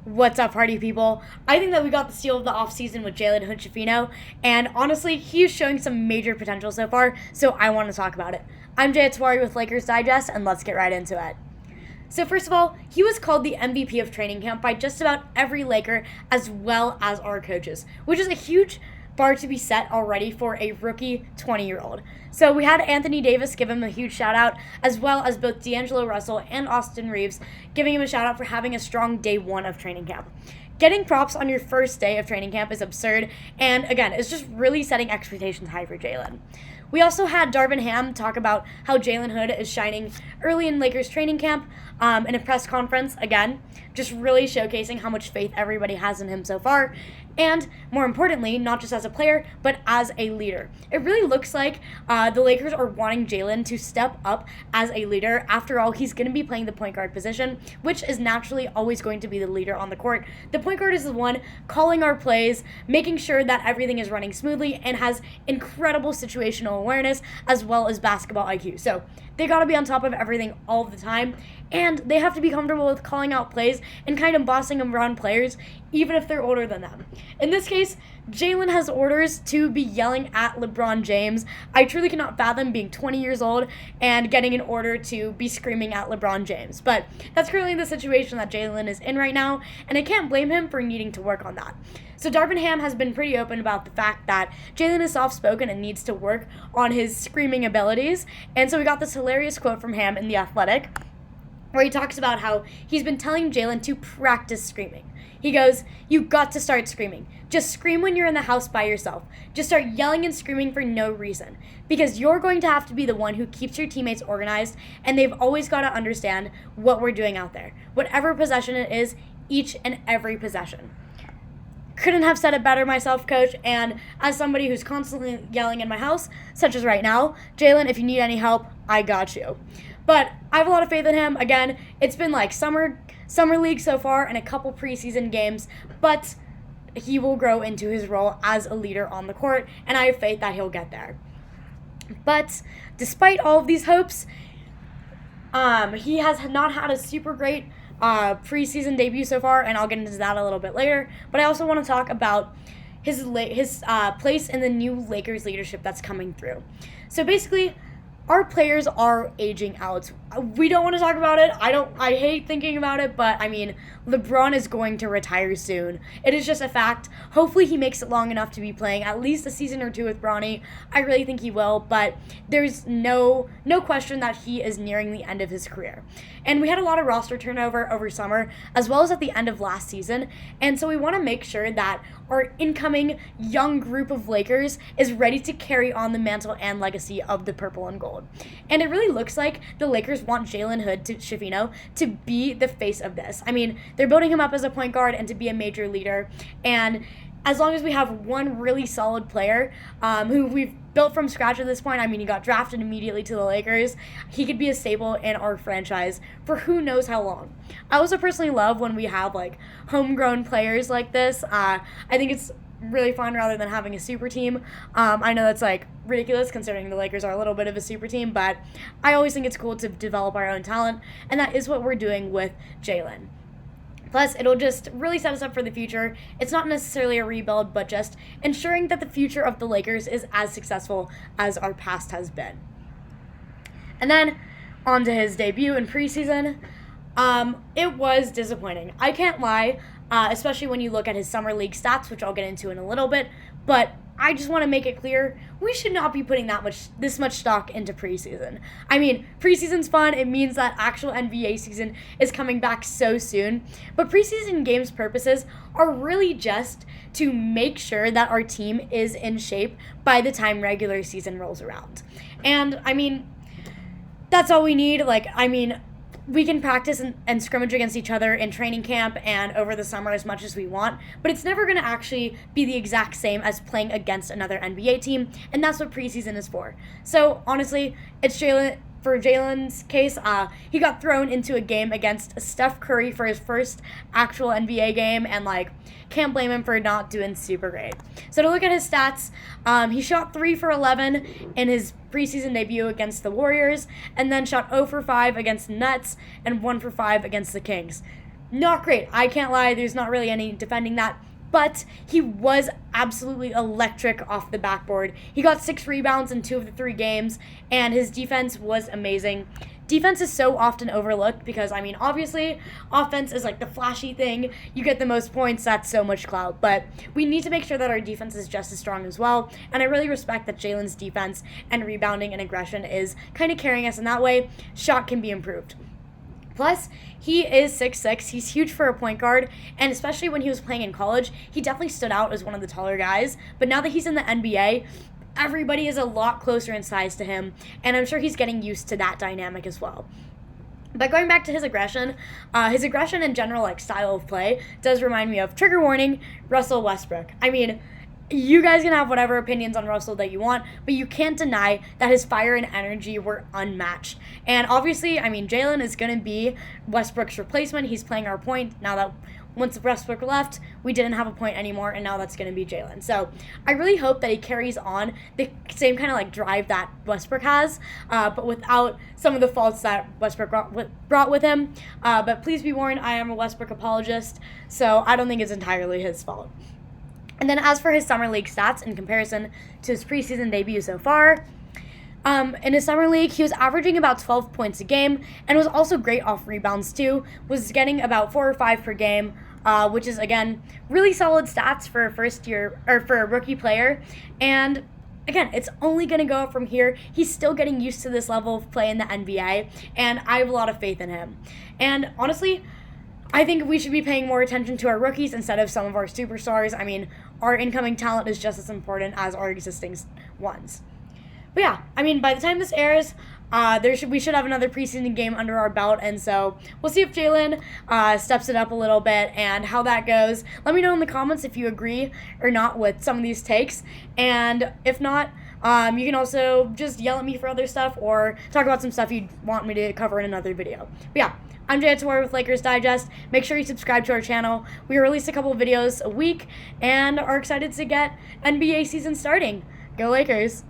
What's up, party people? I think that we got the steal of the offseason with Jalen Hood-Schifino, and honestly, he's showing some major potential so far, so I want to talk about it. I'm Jaya Tewari with Lakers Digest, and let's get right into it. So first of all, he was called the MVP of training camp by just about every Laker as well as our coaches, which is a huge bar to be set already for a rookie 20-year-old. So we had Anthony Davis give him a huge shout out, as well as both D'Angelo Russell and Austin Reeves giving him a shout out for having a strong day one of training camp. Getting props on your first day of training camp is absurd, and again, it's just really setting expectations high for Jalen. We also had Darvin Ham talk about how Jalen Hood is shining early in Lakers training camp in a press conference, again, just really showcasing how much faith everybody has in him so far, and more importantly, not just as a player, but as a leader. It really looks like the Lakers are wanting Jalen to step up as a leader. After all, he's going to be playing the point guard position, which is naturally always going to be the leader on the court. The point guard is the one calling our plays, making sure that everything is running smoothly, and has incredible situational awareness as well as basketball IQ. So they got to be on top of everything all the time, and they have to be comfortable with calling out plays and kind of bossing them around players, even if they're older than them. In this case, Jalen has orders to be yelling at LeBron James. I truly cannot fathom being 20 years old and getting an order to be screaming at LeBron James. But that's currently the situation that Jalen is in right now, and I can't blame him for needing to work on that. So Darvin Ham has been pretty open about the fact that Jalen is soft-spoken and needs to work on his screaming abilities. And so we got this hilarious quote from Ham in The Athletic, where he talks about how he's been telling Jalen to practice screaming. He goes, "You got to start screaming. Just scream when you're in the house by yourself. Just start yelling and screaming for no reason. Because you're going to have to be the one who keeps your teammates organized, and they've always got to understand what we're doing out there. Whatever possession it is, each and every possession." Couldn't have said it better myself, coach, and as somebody who's constantly yelling in my house, such as right now, Jalen, if you need any help, I got you. But I have a lot of faith in him. Again, it's been like summer league so far and a couple preseason games, but he will grow into his role as a leader on the court, and I have faith that he'll get there. But despite all of these hopes, he has not had a super great preseason debut so far, and I'll get into that a little bit later. But I also want to talk about his place in the new Lakers leadership that's coming through. So basically, our players are aging out. We don't want to talk about it. I hate thinking about it, but I mean, LeBron is going to retire soon. It is just a fact. Hopefully he makes it long enough to be playing at least a season or two with Bronny. I really think he will, but there's no question that he is nearing the end of his career. And we had a lot of roster turnover over summer, as well as at the end of last season, and so we want to make sure that our incoming young group of Lakers is ready to carry on the mantle and legacy of the purple and gold. And it really looks like the Lakers want Jalen Hood-Schifino to be the face of this. I mean, they're building him up as a point guard and to be a major leader, and as long as we have one really solid player who we've built from scratch at this point, I mean, he got drafted immediately to the Lakers, he could be a staple in our franchise for who knows how long. I also personally love when we have, like, homegrown players like this. I think it's really fun rather than having a super team. I know that's, like, ridiculous considering the Lakers are a little bit of a super team, but I always think it's cool to develop our own talent, and that is what we're doing with Jalen. Plus, it'll just really set us up for the future. It's not necessarily a rebuild, but just ensuring that the future of the Lakers is as successful as our past has been. And then, on to his debut in preseason. It was disappointing. I can't lie, especially when you look at his summer league stats, which I'll get into in a little bit, but I just want to make it clear, we should not be putting this much stock into preseason. I mean, preseason's fun. It means that actual NBA season is coming back so soon. But preseason games purposes are really just to make sure that our team is in shape by the time regular season rolls around. And, I mean, that's all we need. We can practice and scrimmage against each other in training camp and over the summer as much as we want, but it's never going to actually be the exact same as playing against another NBA team, and that's what preseason is for. So, honestly, it's Jalen. For Jalen's case, he got thrown into a game against Steph Curry for his first actual NBA game, and, can't blame him for not doing super great. So to look at his stats, he shot 3 for 11 in his preseason debut against the Warriors, and then shot 0 for 5 against the Nets and 1 for 5 against the Kings. not great. I can't lie, there's not really any defending that. But he was absolutely electric off the backboard. He got 6 rebounds in 2 of the 3 games, and his defense was amazing. Defense is so often overlooked because, I mean, obviously, offense is like the flashy thing. You get the most points, that's so much clout. But we need to make sure that our defense is just as strong as well. And I really respect that Jalen's defense and rebounding and aggression is kind of carrying us in that way. Shot can be improved. Plus, he is 6'6". He's huge for a point guard, and especially when he was playing in college, he definitely stood out as one of the taller guys. But now that he's in the NBA, everybody is a lot closer in size to him, and I'm sure he's getting used to that dynamic as well. But going back to his aggression in general, like style of play, does remind me of, trigger warning, Russell Westbrook. I mean, you guys can have whatever opinions on Russell that you want, but you can't deny that his fire and energy were unmatched. And obviously, I mean, Jalen is going to be Westbrook's replacement. He's playing our point now that once Westbrook left, we didn't have a point anymore, and now that's going to be Jalen. So I really hope that he carries on the same kind of like drive that Westbrook has, but without some of the faults that Westbrook brought with him. But please be warned, I am a Westbrook apologist, so I don't think it's entirely his fault. And then as for his summer league stats in comparison to his preseason debut so far, in his summer league, he was averaging about 12 points a game and was also great off rebounds too, was getting about 4 or 5 per game, which is, again, really solid stats for a first year, or for a rookie player. And again, it's only going to go up from here. He's still getting used to this level of play in the NBA, and I have a lot of faith in him. And honestly, I think we should be paying more attention to our rookies instead of some of our superstars. I mean, our incoming talent is just as important as our existing ones. But yeah, I mean, by the time this airs, we should have another preseason game under our belt, and so we'll see if Jalen steps it up a little bit and how that goes. Let me know in the comments if you agree or not with some of these takes, and if not, you can also just yell at me for other stuff or talk about some stuff you'd want me to cover in another video. But yeah, I'm Jaya Tewari with Lakers Digest. Make sure you subscribe to our channel. We release a couple of videos a week and are excited to get NBA season starting. Go Lakers!